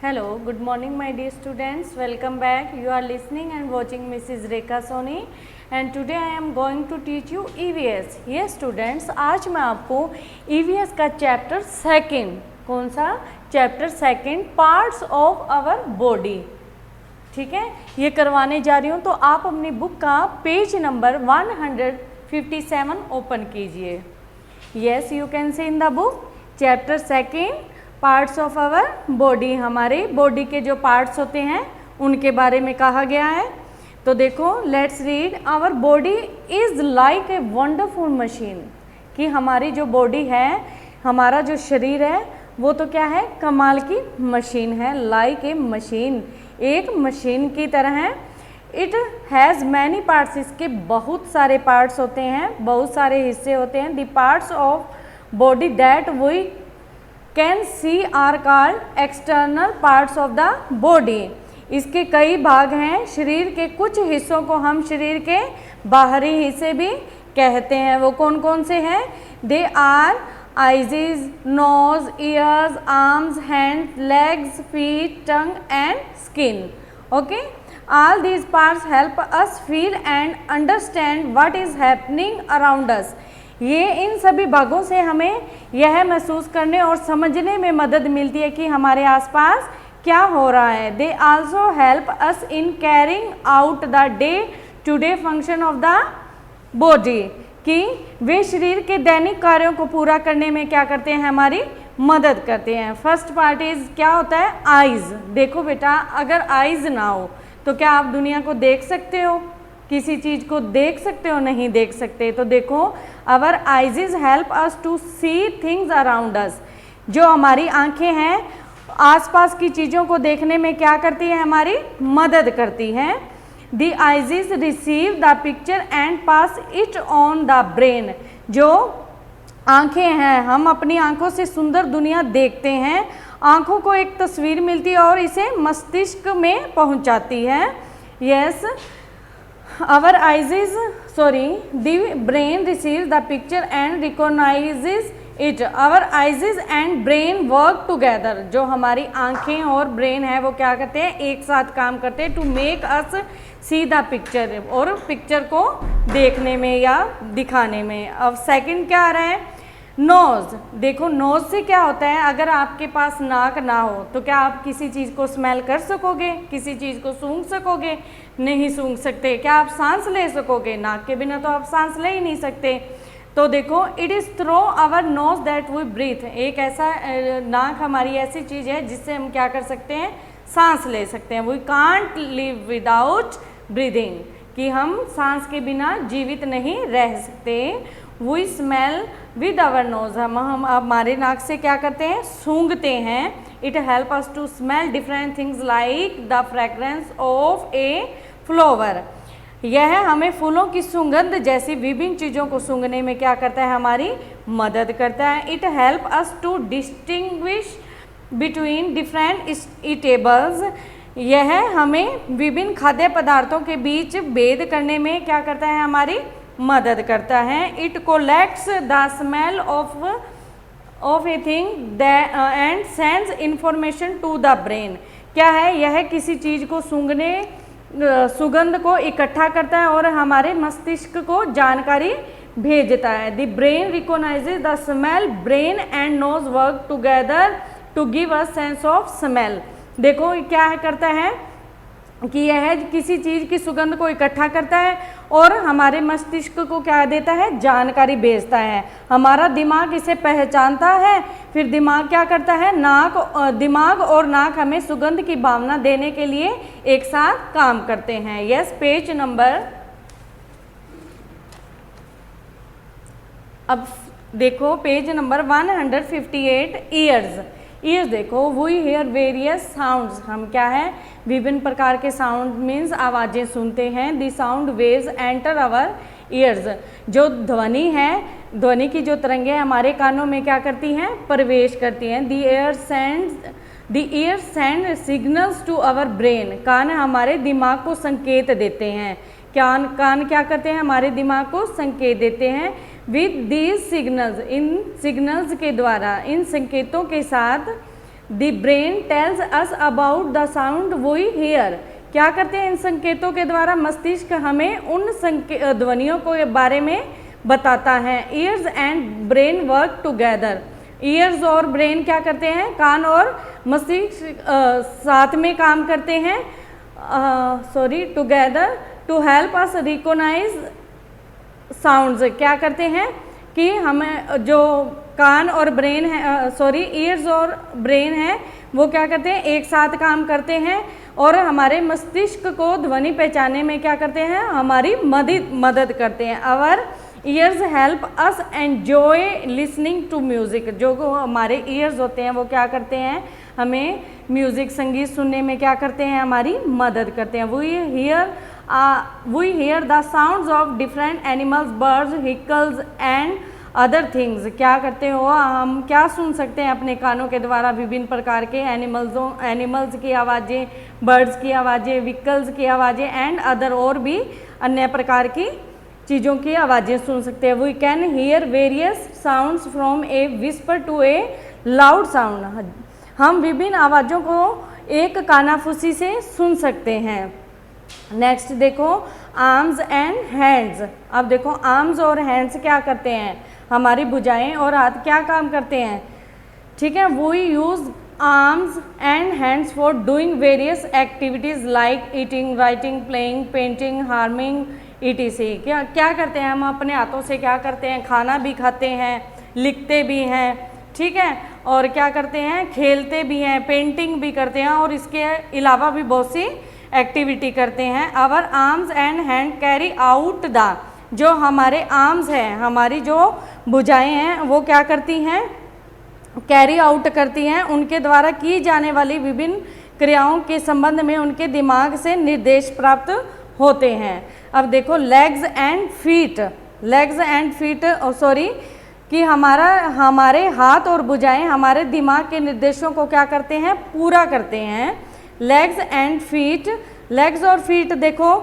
Hello, good morning my dear students. Welcome back. You are listening and watching Mrs. Rekha Soni and today I am going to teach you EVS. Yes students, आज मैं आपको EVS का chapter second, कौन सा chapter second, parts of our body, ठीक है, ये करवाने जा रही हूँ। तो आप अपनी बुक का पेज नंबर 157 ओपन कीजिए। Yes, you can see in the book chapter second parts of our body, हमारे बॉडी के जो पार्ट्स होते हैं उनके बारे में कहा गया है। तो देखो, let's read. Our body is like a wonderful machine, कि हमारी जो बॉडी है, हमारा जो शरीर है वो तो क्या है, कमाल की मशीन है। लाइक ए मशीन, एक मशीन की तरह है। इट हैज़ मैनी पार्ट्स, इसके बहुत सारे पार्ट्स होते हैं, बहुत सारे हिस्से होते हैं। The parts of body that we can see are called external parts of the body. इसके कई भाग हैं, शरीर के कुछ हिस्सों को हम शरीर के बाहरी हिस्से भी कहते हैं। वो कौन कौन से हैं? They are eyes, nose, ears, arms, hands, legs, feet, tongue and skin. Okay, all these parts help us feel and understand what is happening around us. ये इन सभी भागों से हमें यह महसूस करने और समझने में मदद मिलती है कि हमारे आसपास क्या हो रहा है। They also help us in carrying out the day to day function of the body, कि वे शरीर के दैनिक कार्यों को पूरा करने में क्या करते हैं, हमारी मदद करते हैं। फर्स्ट पार्ट इज क्या होता है, आइज़। देखो बेटा, अगर आइज़ ना हो तो क्या आप दुनिया को देख सकते हो, किसी चीज़ को देख सकते हो? नहीं देख सकते। तो देखो, our eyes help us to see things around us. जो हमारी आंखें हैं आसपास की चीज़ों को देखने में क्या करती है, हमारी मदद करती हैं। The eyes receive the picture and pass it on the brain. जो आंखें हैं, हम अपनी आंखों से सुंदर दुनिया देखते हैं, आंखों को एक तस्वीर मिलती है और इसे मस्तिष्क में पहुंचाती है। Yes, our eyes the brain receives the picture and recognizes it. Our eyes and brain work together. जो हमारी आंखें और ब्रेन है वो क्या करते हैं, एक साथ काम करते हैं, to make us see the picture, और पिक्चर को देखने में या दिखाने में। अब सेकंड क्या आ रहा है, नोज़। देखो, नोज़ से क्या होता है, अगर आपके पास नाक ना हो तो क्या आप किसी चीज़ को स्मेल कर सकोगे, किसी चीज़ को सूंघ सकोगे? नहीं सूंघ सकते। क्या आप सांस ले सकोगे? नाक के बिना तो आप सांस ले ही नहीं सकते। तो देखो, it is through our nose that we breathe. एक ऐसा नाक हमारी ऐसी चीज़ है जिससे हम क्या कर सकते हैं, सांस ले सकते हैं। We can't live without breathing, कि हम सांस के बिना जीवित नहीं रह सकते। We smell with our nose, हम हमारे नाक से क्या करते हैं, सूंघते हैं। It help us to smell different things like the fragrance of a flower. यह हमें फूलों की सुगंध जैसी विभिन्न चीज़ों को सूंघने में क्या करता है, हमारी मदद करता है। It help us to distinguish between different eatables. यह हमें विभिन्न खाद्य पदार्थों के बीच भेद करने में क्या करता है, हमारी मदद करता है। It collects the smell of a thing and sends information to the brain. क्या है, यह किसी चीज़ को सूंघने, सुगंध को इकट्ठा करता है और हमारे मस्तिष्क को जानकारी भेजता है। The brain recognizes the smell, brain and nose work together to give a sense of smell. देखो, क्या है, करता है कि यह किसी चीज़ की सुगंध को इकट्ठा करता है और हमारे मस्तिष्क को क्या देता है, जानकारी भेजता है। हमारा दिमाग इसे पहचानता है, फिर दिमाग क्या करता है, दिमाग और नाक हमें सुगंध की भावना देने के लिए एक साथ काम करते हैं। यस, पेज नंबर, अब देखो पेज नंबर 158, ईयर्स। ईयर्स देखो, वी हेयर वेरियस साउंड्स। हम क्या है, विभिन्न प्रकार के साउंड मीन्स आवाज़ें सुनते हैं। The sound waves enter our ears. जो ध्वनि है, ध्वनि की जो तरंगें हमारे कानों में क्या करती हैं, प्रवेश करती हैं। The ear send signals to our brain. कान हमारे दिमाग को संकेत देते हैं। कान क्या करते हैं, हमारे दिमाग को संकेत देते हैं। विद दीज सिग्नल्स, इन सिग्नल्स के द्वारा, इन संकेतों के साथ the brain tells us about the sound we hear. क्या करते हैं इन संकेतों के द्वारा मस्तिष्क हमें उन ध्वनियों के बारे में बताता है। Years and brain work together. Years और ब्रेन क्या करते हैं, कान और मस्तिष्क साथ में काम करते हैं, together to help us recognize sounds. क्या करते हैं कि हमें जो कान और ब्रेन है, ईयर्स और ब्रेन है, वो क्या करते हैं, एक साथ काम करते हैं और हमारे मस्तिष्क को ध्वनि पहचानने में क्या करते हैं, हमारी मदद करते हैं। Our ears help us enjoy listening to music. जो हमारे ईयर्स होते हैं वो क्या करते हैं, हमें म्यूज़िक संगीत सुनने में क्या करते हैं, हमारी मदद करते हैं। We hear the sounds of different animals, birds, vehicles and other things. क्या करते हो, हम क्या सुन सकते हैं अपने कानों के द्वारा, विभिन्न प्रकार के एनिमल्स की आवाज़ें, बर्ड्स की आवाज़ें, व्हीकल्स की आवाज़ें एंड अदर, और भी अन्य प्रकार की चीज़ों की आवाज़ें सुन सकते हैं। We can hear various sounds from a whisper to a loud sound. हम विभिन्न आवाज़ों को एक कानाफूसी से सुन सकते हैं। नेक्स्ट देखो, आर्म्स एंड हैंड्स। अब देखो आर्म्स और हैंड्स क्या करते हैं, हमारी भुजाएं और हाथ क्या काम करते हैं, ठीक है। We use arms and hands for doing various activities like eating, writing, playing, painting, harming etc। क्या करते हैं, हम अपने हाथों से क्या करते हैं, खाना भी खाते हैं, लिखते भी हैं, ठीक है, और क्या करते हैं, खेलते भी हैं, पेंटिंग भी करते हैं, और इसके अलावा भी बहुत सी एक्टिविटी करते हैं। Our arms and hand carry out the, जो हमारे आर्म्स हैं, हमारी जो भुजाएं हैं, वो क्या करती हैं, कैरी आउट करती हैं, उनके द्वारा की जाने वाली विभिन्न क्रियाओं के संबंध में उनके दिमाग से निर्देश प्राप्त होते हैं। अब देखो legs and feet. Legs and feet कि हमारे हाथ और भुजाएं हमारे दिमाग के निर्देशों को क्या करते हैं, पूरा करते हैं। लेग्स एंड फीट, लेग्स और फीट देखो,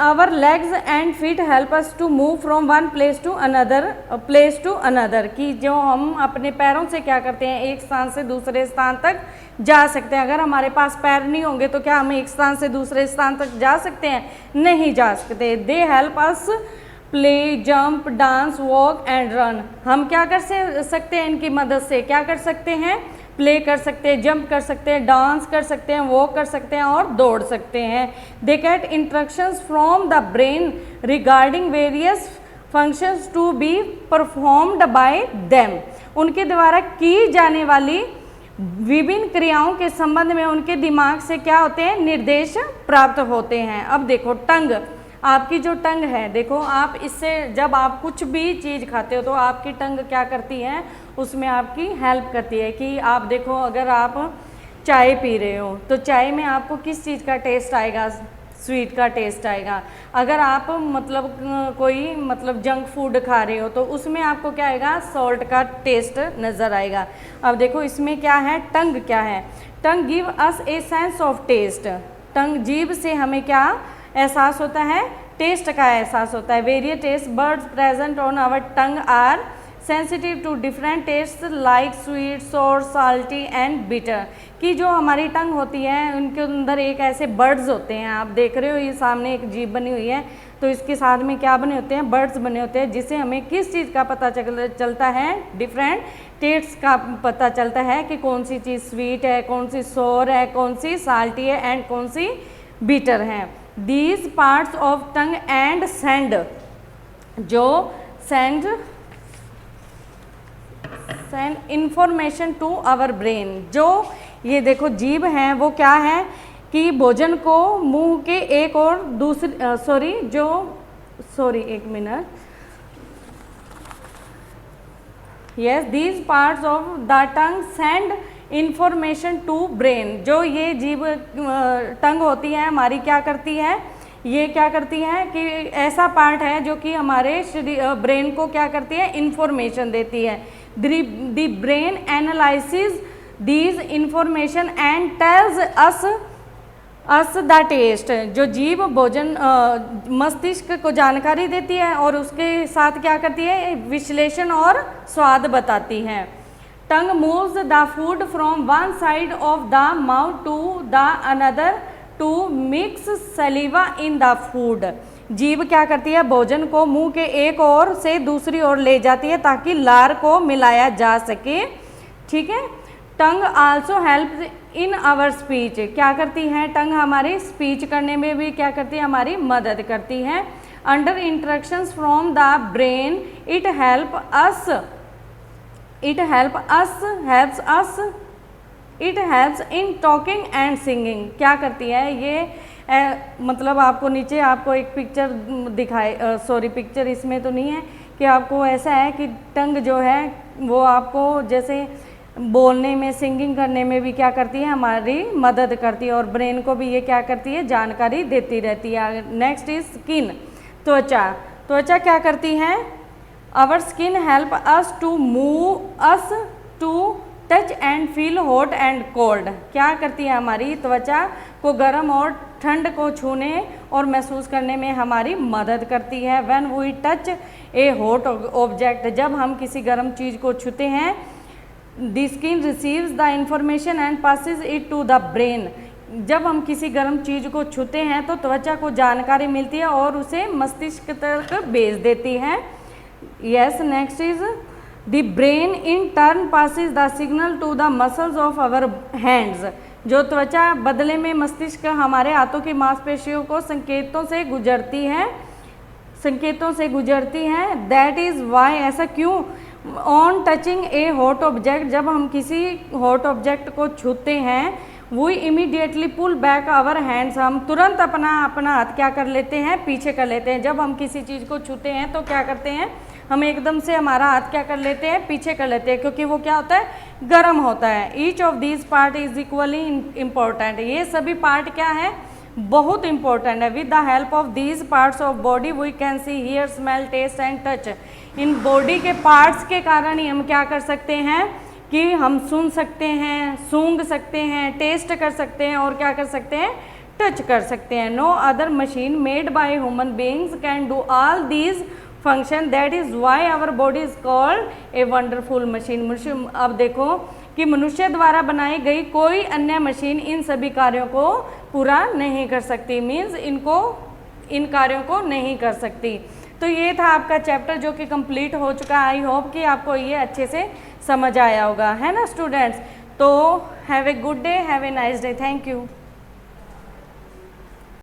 our legs and feet help us to move from one place to another, कि जो हम अपने पैरों से क्या करते हैं, एक स्थान से दूसरे स्थान तक जा सकते हैं। अगर हमारे पास पैर नहीं होंगे तो क्या हम एक स्थान से दूसरे स्थान तक जा सकते हैं, नहीं जा सकते। They help us play, jump, dance, walk and run. हम क्या कर सकते हैं, इनकी मदद से क्या कर सकते हैं, प्ले कर सकते हैं, जंप कर सकते हैं, डांस कर सकते हैं, वॉक कर सकते हैं और दौड़ सकते हैं। They get instructions from the brain regarding various functions to be performed by them. उनके द्वारा की जाने वाली विभिन्न क्रियाओं के संबंध में उनके दिमाग से क्या होते हैं, निर्देश प्राप्त होते हैं। अब देखो टंग, आपकी जो टंग है, देखो आप इससे जब आप कुछ भी चीज़ खाते हो तो आपकी टंग क्या करती है, उसमें आपकी हेल्प करती है। कि आप देखो अगर आप चाय पी रहे हो तो चाय में आपको किस चीज़ का टेस्ट आएगा, स्वीट का टेस्ट आएगा। अगर आप कोई जंक फूड खा रहे हो तो उसमें आपको क्या आएगा, सॉल्ट का टेस्ट नज़र आएगा। अब देखो इसमें क्या है, टंग क्या है, tongue give us a sense of taste. Tongue, जीभ से हमें क्या एहसास होता है, टेस्ट का एहसास होता है। Various taste buds present on our tongue are sensitive to different taste like sweet, sour, salty and bitter. कि जो हमारी टंग होती है उनके अंदर एक ऐसे बर्ड्स होते हैं, आप देख रहे हो ये सामने एक जीभ बनी हुई है, तो इसके साथ में क्या बने होते हैं, बर्ड्स बने होते हैं, जिससे हमें किस चीज़ का पता चलता है, डिफरेंट टेस्ट का पता चलता है कि कौन सी चीज़ स्वीट है, कौन सी सोर है, कौन सी साल्टी है एंड कौन सी बिटर है। These parts of tongue and send, जो send information to our brain। जो ये देखो जीभ है वो क्या है कि भोजन को मुंह के एक और दूसरी एक minute, yes, these parts of the tongue send information to brain. जो ये जीभ टंग होती है हमारी क्या करती है, ये क्या करती है कि ऐसा पार्ट है जो कि हमारे ब्रेन को क्या करती है, इंफॉर्मेशन देती है। The brain analyses these information and tells us the taste. जो जीभ भोजन मस्तिष्क को जानकारी देती है और उसके साथ क्या करती है, विश्लेषण और स्वाद बताती है। Tongue moves the food from one side of the mouth to the another to mix saliva in the food. जीभ क्या करती है, भोजन को मुंह के एक ओर से दूसरी ओर ले जाती है ताकि लार को मिलाया जा सके। ठीक है। Tongue also help in our speech, क्या करती है टंग, हमारी स्पीच करने में भी क्या करती है, हमारी मदद करती है। Under instructions from the brain it helps in talking and singing. क्या करती है ये, मतलब आपको नीचे आपको एक पिक्चर दिखाए, सॉरी पिक्चर इसमें तो नहीं है, कि आपको ऐसा है कि टंग जो है वो आपको जैसे बोलने में, सिंगिंग करने में भी क्या करती है, हमारी मदद करती है, और ब्रेन को भी ये क्या करती है, जानकारी देती रहती है। नेक्स्ट इज स्किन, त्वचा। त्वचा क्या करती है, our skin help us to move us to touch and feel hot and cold. क्या करती है, हमारी त्वचा को गर्म और ठंड को छूने और महसूस करने में हमारी मदद करती है। When we touch a hot object, जब हम किसी गर्म चीज़ को छूते हैं, the skin receives the information and passes it to the brain. जब हम किसी गर्म चीज़ को छूते हैं तो त्वचा को जानकारी मिलती है और उसे मस्तिष्क तक भेज देती है। Yes, next is the brain in turn passes the signal to the muscles of our hands. जो त्वचा बदले में मस्तिष्क हमारे हाथों की मांसपेशियों को संकेतों से गुजरती है। दैट इज़ वाई, ऐसा क्यों, on touching a hot object, जब हम किसी हॉट ऑब्जेक्ट को छूते हैं, we immediately pull back our hands, हम तुरंत अपना हाथ क्या कर लेते हैं, पीछे कर लेते हैं। जब हम किसी चीज़ को छूते हैं तो क्या करते हैं, हम एकदम से हमारा हाथ क्या कर लेते हैं, पीछे कर लेते हैं, क्योंकि वो क्या होता है, गर्म होता है। Each of these part is equally important, ये सभी पार्ट क्या है, बहुत इंपॉर्टेंट है। With the help of these parts of body we can see, hear, smell, taste and touch. इन बॉडी के पार्ट्स के कारण ही हम क्या कर सकते हैं कि हम सुन सकते हैं, सूंघ सकते हैं, टेस्ट कर सकते हैं और क्या कर सकते हैं, टच कर सकते हैं। No other machine made by human beings can do all these function, that is why our body is called a wonderful machine. अब देखो कि मनुष्य द्वारा बनाई गई कोई अन्य मशीन इन सभी कार्यों को पूरा नहीं कर सकती, मीन्स इन कार्यों को नहीं कर सकती। तो ये था आपका चैप्टर जो कि कंप्लीट हो चुका है। आई होप कि आपको ये अच्छे से समझ आया होगा, है ना स्टूडेंट्स। तो have a good day, have a nice day, thank you.